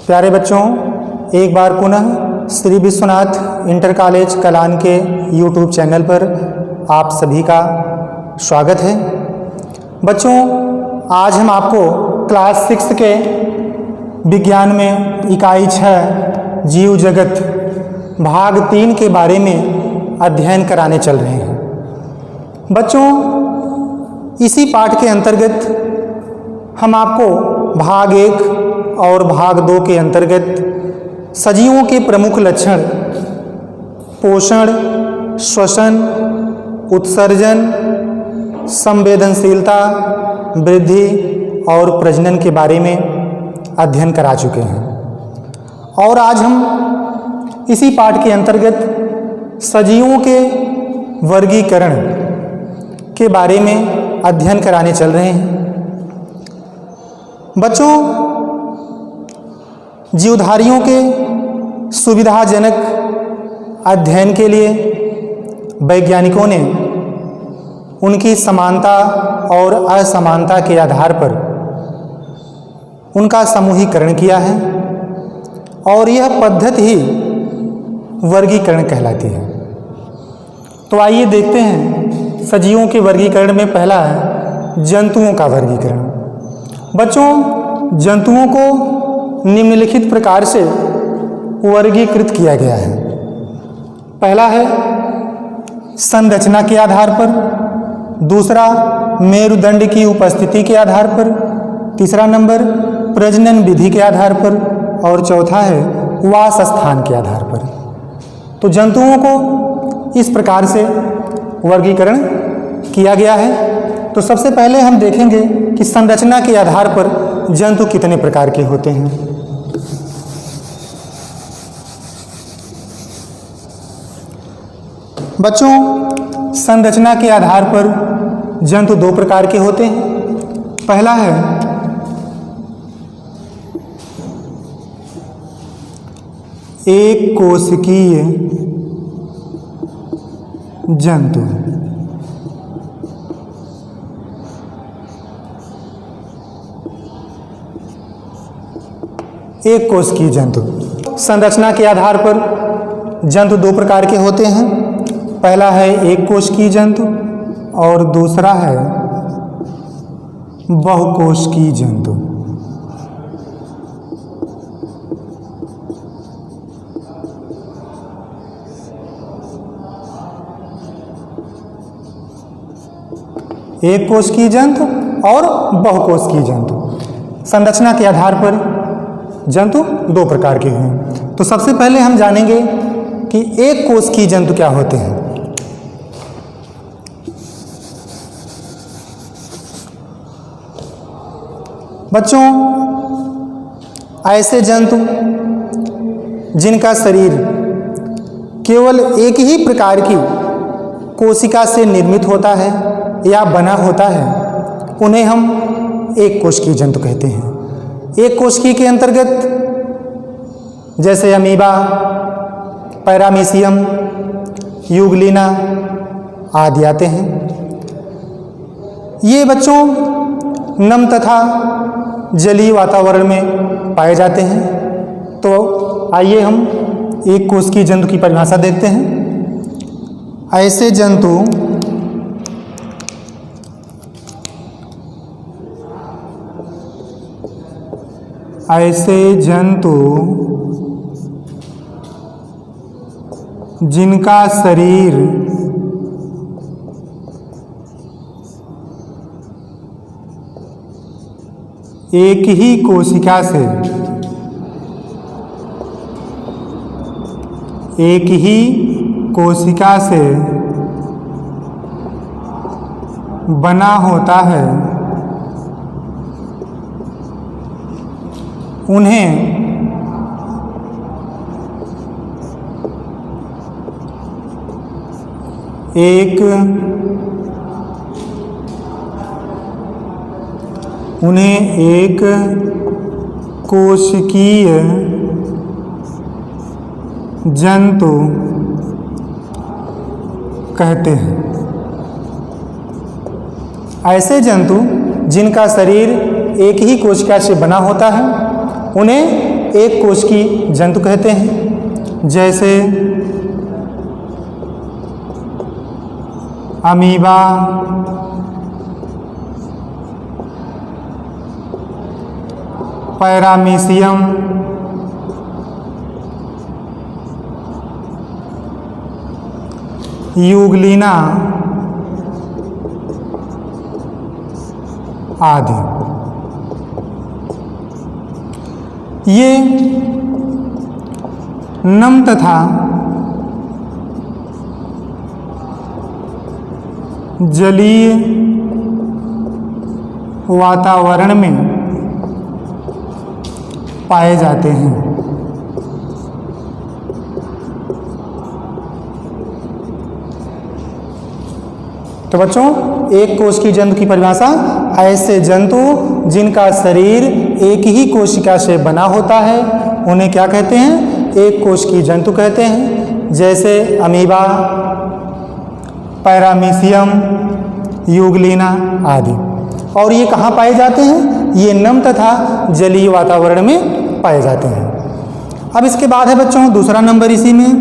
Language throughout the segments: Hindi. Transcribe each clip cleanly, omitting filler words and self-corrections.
प्यारे बच्चों, एक बार पुनः श्री विश्वनाथ इंटर कॉलेज कलान के यूट्यूब चैनल पर आप सभी का स्वागत है। बच्चों, आज हम आपको क्लास 6 के विज्ञान में इकाई 6 जीव जगत भाग 3 के बारे में अध्ययन कराने चल रहे हैं। बच्चों, इसी पाठ के अंतर्गत हम आपको भाग 1 और भाग 2 के अंतर्गत सजीवों के प्रमुख लक्षण, पोषण, श्वसन, उत्सर्जन, संवेदनशीलता, वृद्धि और प्रजनन के बारे में अध्ययन करा चुके हैं। और आज हम इसी पाठ के अंतर्गत सजीवों के वर्गीकरण के बारे में अध्ययन कराने चल रहे हैं। बच्चों, जीवधारियों के सुविधाजनक अध्ययन के लिए वैज्ञानिकों ने उनकी समानता और असमानता के आधार पर उनका समूहीकरण किया है और यह पद्धति ही वर्गीकरण कहलाती है। तो आइए देखते हैं सजीवों के वर्गीकरण में पहला है जंतुओं का वर्गीकरण। बच्चों, जंतुओं को निम्नलिखित प्रकार से वर्गीकृत किया गया है। पहला है संरचना के आधार पर, दूसरा मेरुदंड की उपस्थिति के आधार पर, तीसरा नंबर प्रजनन विधि के आधार पर और चौथा है वास स्थान के आधार पर। तो जंतुओं को इस प्रकार से वर्गीकरण किया गया है। तो सबसे पहले हम देखेंगे कि संरचना के आधार पर जंतु कितने प्रकार के होते हैं। बच्चों, संरचना के आधार पर जंतु 2 प्रकार के होते हैं। पहला है एक कोशिकीय जंतु। एक कोशिकीय जंतु। संरचना के आधार पर जंतु 2 प्रकार के होते हैं। पहला है एक कोशिकीय जंतु और दूसरा है बहुकोशिकीय जंतु। एक कोशिकीय जंतु और बहुकोशिकीय जंतु। संरचना के आधार पर जंतु 2 प्रकार के हैं। तो सबसे पहले हम जानेंगे कि एक कोशिकीय जंतु क्या होते हैं। बच्चों, ऐसे जंतु जिनका शरीर केवल एक ही प्रकार की कोशिका से निर्मित होता है या बना होता है, उन्हें हम एक कोशिकीय जंतु कहते हैं। एक कोशिकी के अंतर्गत जैसे अमीबा, पैरामीशियम, यूग्लिना आदि आते हैं। ये बच्चों नम तथा जलीय वातावरण में पाए जाते हैं। तो आइए हम एक कोशिकीय जंतु की परिभाषा देखते हैं। ऐसे जंतु जिनका शरीर एक ही कोशिका से बना होता है, उन्हें एक कोशिकीय जंतु कहते हैं। ऐसे जंतु जिनका शरीर एक ही कोशिका से बना होता है उन्हें एक कोश की जंतु कहते हैं, जैसे अमीबा, पैरामीशियम, यूग्लिना आदि। ये नम तथा जलीय वातावरण में पाए जाते हैं। तो बच्चों, एक कोश की जंतु की परिभाषा, ऐसे जंतु जिनका शरीर एक ही कोशिका से बना होता है उन्हें क्या कहते हैं? एक कोश की जंतु कहते हैं, जैसे अमीबा, पैरामीशियम, यूग्लिना आदि। और ये कहाँ पाए जाते हैं? ये नम तथा जलीय वातावरण में पाए जाते हैं। अब इसके बाद है बच्चों दूसरा नंबर इसी में,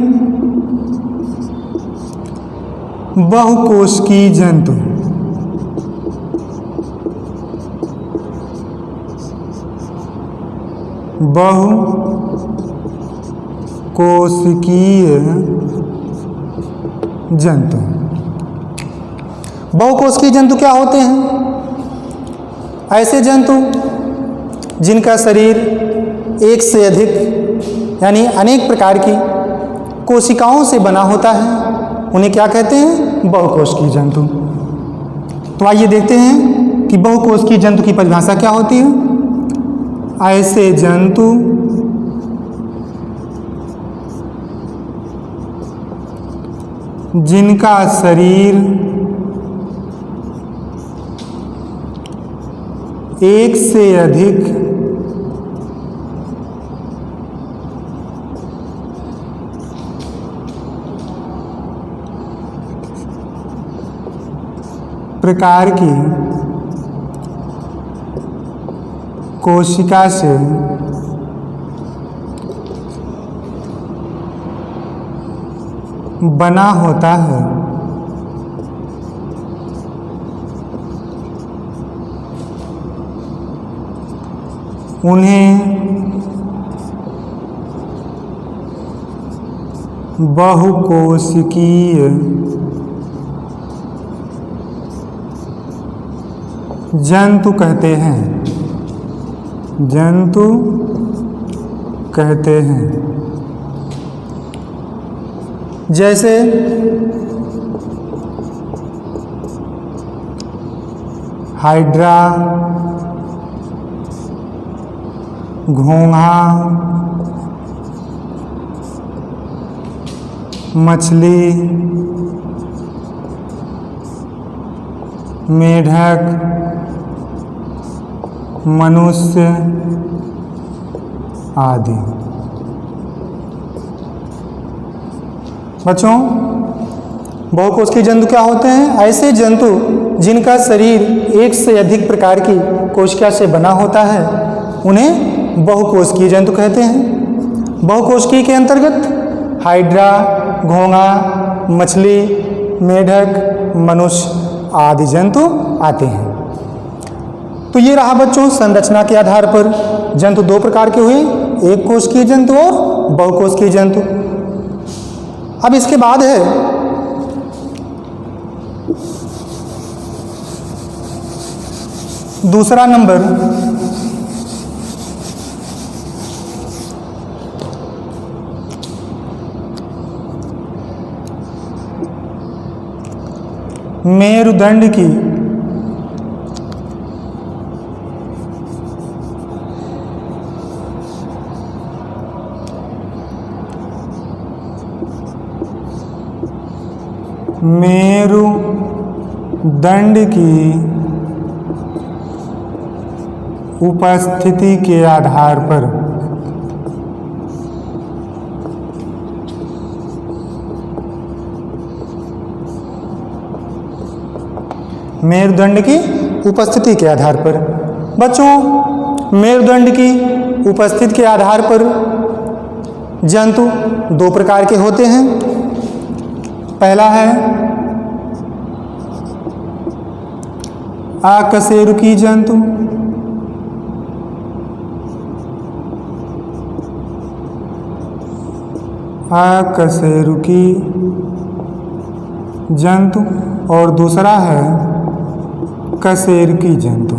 बहुकोशिकीय जंतु। बहुकोशिकीय जंतु। बहुकोशिकीय जंतु क्या होते हैं? ऐसे जंतु जिनका शरीर एक से अधिक यानी अनेक प्रकार की कोशिकाओं से बना होता है उन्हें क्या कहते हैं? बहुकोशिकीय जंतु। तो आइए देखते हैं कि बहुकोशिकीय जंतु की परिभाषा क्या होती है। ऐसे जंतु जिनका शरीर एक से अधिक प्रकार की कोशिका से बना होता है उन्हें बहुकोशिकीय जंतु कहते हैं। जंतु कहते हैं। जैसे हाइड्रा, घोंघा, मछली, मेढक, मनुष्य आदि। बच्चों, बहुकोशिकीय जंतु क्या होते हैं? ऐसे जंतु जिनका शरीर एक से अधिक प्रकार की कोशिका से बना होता है उन्हें बहुकोशिकीय जंतु कहते हैं। बहुकोशिकीय के अंतर्गत हाइड्रा, घोंघा, मछली, मेढक, मनुष्य आदि जंतु आते हैं। तो ये रहा बच्चों संरचना के आधार पर जंतु दो प्रकार के हुए, एक कोशिकीय जंतु और बहुकोशिकीय जंतु। अब इसके बाद है दूसरा नंबर, मेरुदंड की मेरुदंड की उपस्थिति के आधार पर मेरुदंड की उपस्थिति के आधार पर बच्चों मेरुदंड की उपस्थिति के आधार पर जंतु दो प्रकार के होते हैं। पहला है अकशेरुकी जंतु, अकशेरुकी जंतु, और दूसरा है कशेरुकी जंतु,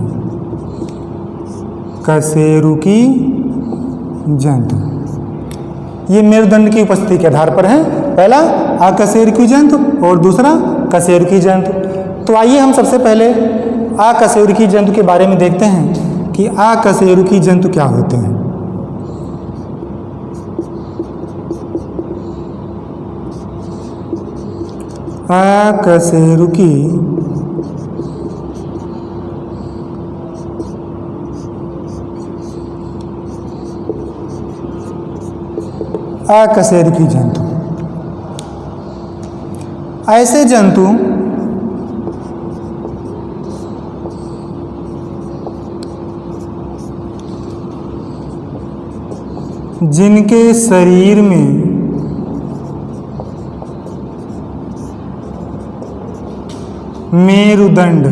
कशेरुकी जंतु। ये मेरुदंड की उपस्थिति के आधार पर है, पहला अकशेरुकी जंतु और दूसरा कशेरुकी जंतु। तो आइए हम सबसे पहले अकशेरुकी जंतु के बारे में देखते हैं कि अकशेरुकी जंतु क्या होते हैं। अकशेरुकी अकशेरुकी जंतु ऐसे जंतु जिनके शरीर में मेरुदंड,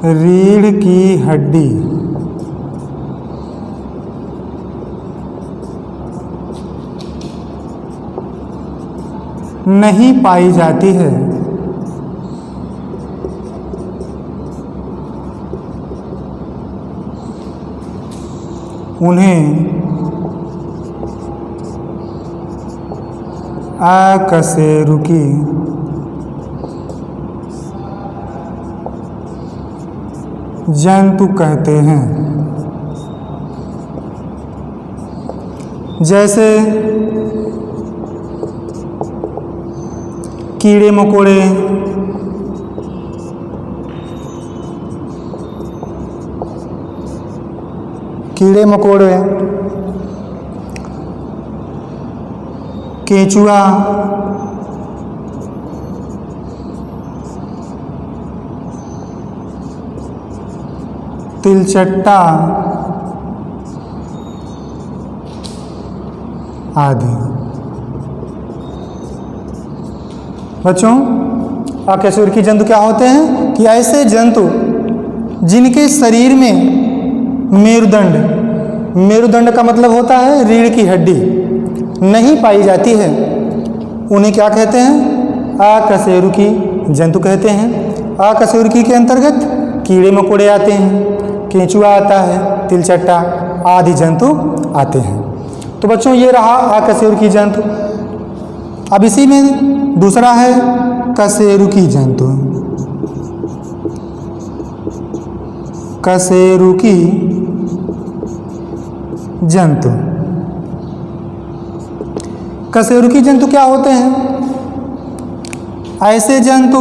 रीढ़ की हड्डी, नहीं पाई जाती है, उन्हें अकशेरुकी जंतु कहते हैं। जैसे कीड़े मकोड़े, कीड़े मकोड़े, केंचुआ, तिलचट्टा आदि। बच्चों, अकशेरुकी जंतु क्या होते हैं कि ऐसे जंतु जिनके शरीर में मेरुदंड, मेरुदंड का मतलब होता है रीढ़ की हड्डी, नहीं पाई जाती है, उन्हें क्या कहते हैं? अकशेरुकी जंतु कहते हैं। अकशेरुकी के अंतर्गत कीड़े मकोड़े आते हैं, केंचुआ आता है, तिलचट्टा आदि जंतु आते हैं। तो बच्चों, ये रहा अकशेरुकी जंतु। अब इसी में दूसरा है कशेरुकी जंतु। कशेरुकी जंतु, कशेरुकी जंतु क्या होते हैं? ऐसे जंतु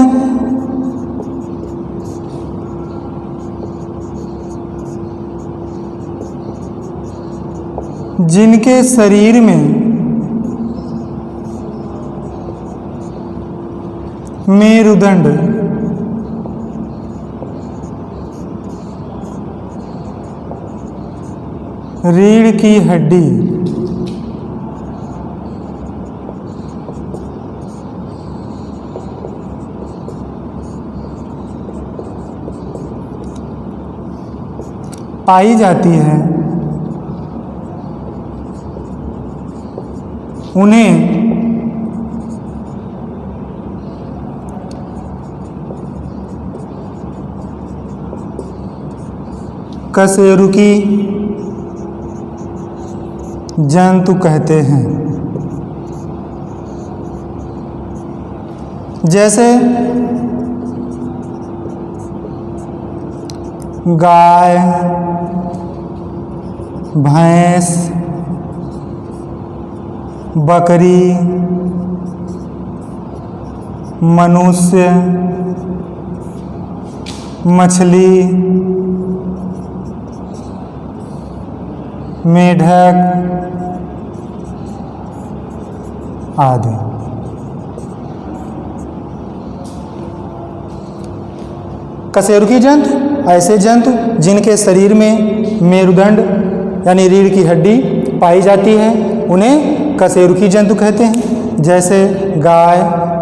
जिनके शरीर में मेरुदंड, रीढ़ की हड्डी, पाई जाती है, उन्हें कशेरुकी जंतु कहते हैं। जैसे गाय, भैंस, बकरी, मनुष्य, मछली, मेढक आदि। कशेरुकी जंतु ऐसे जंतु जिनके शरीर में मेरुदंड यानी रीढ़ की हड्डी पाई जाती है उन्हें कशेरुकी जंतु कहते हैं, जैसे गाय,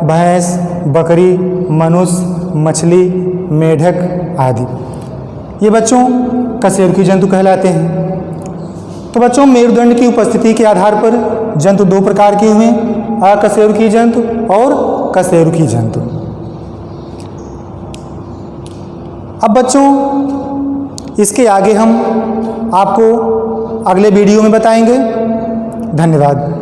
भैंस, बकरी, मनुष्य, मछली, मेढक आदि। ये बच्चों कशेरुकी जंतु कहलाते हैं। तो बच्चों मेरुदंड की उपस्थिति के आधार पर जंतु दो प्रकार के हुए, अकशेरुकी जंतु और कशेरुकी जंतु। अब बच्चों इसके आगे हम आपको अगले वीडियो में बताएंगे। धन्यवाद।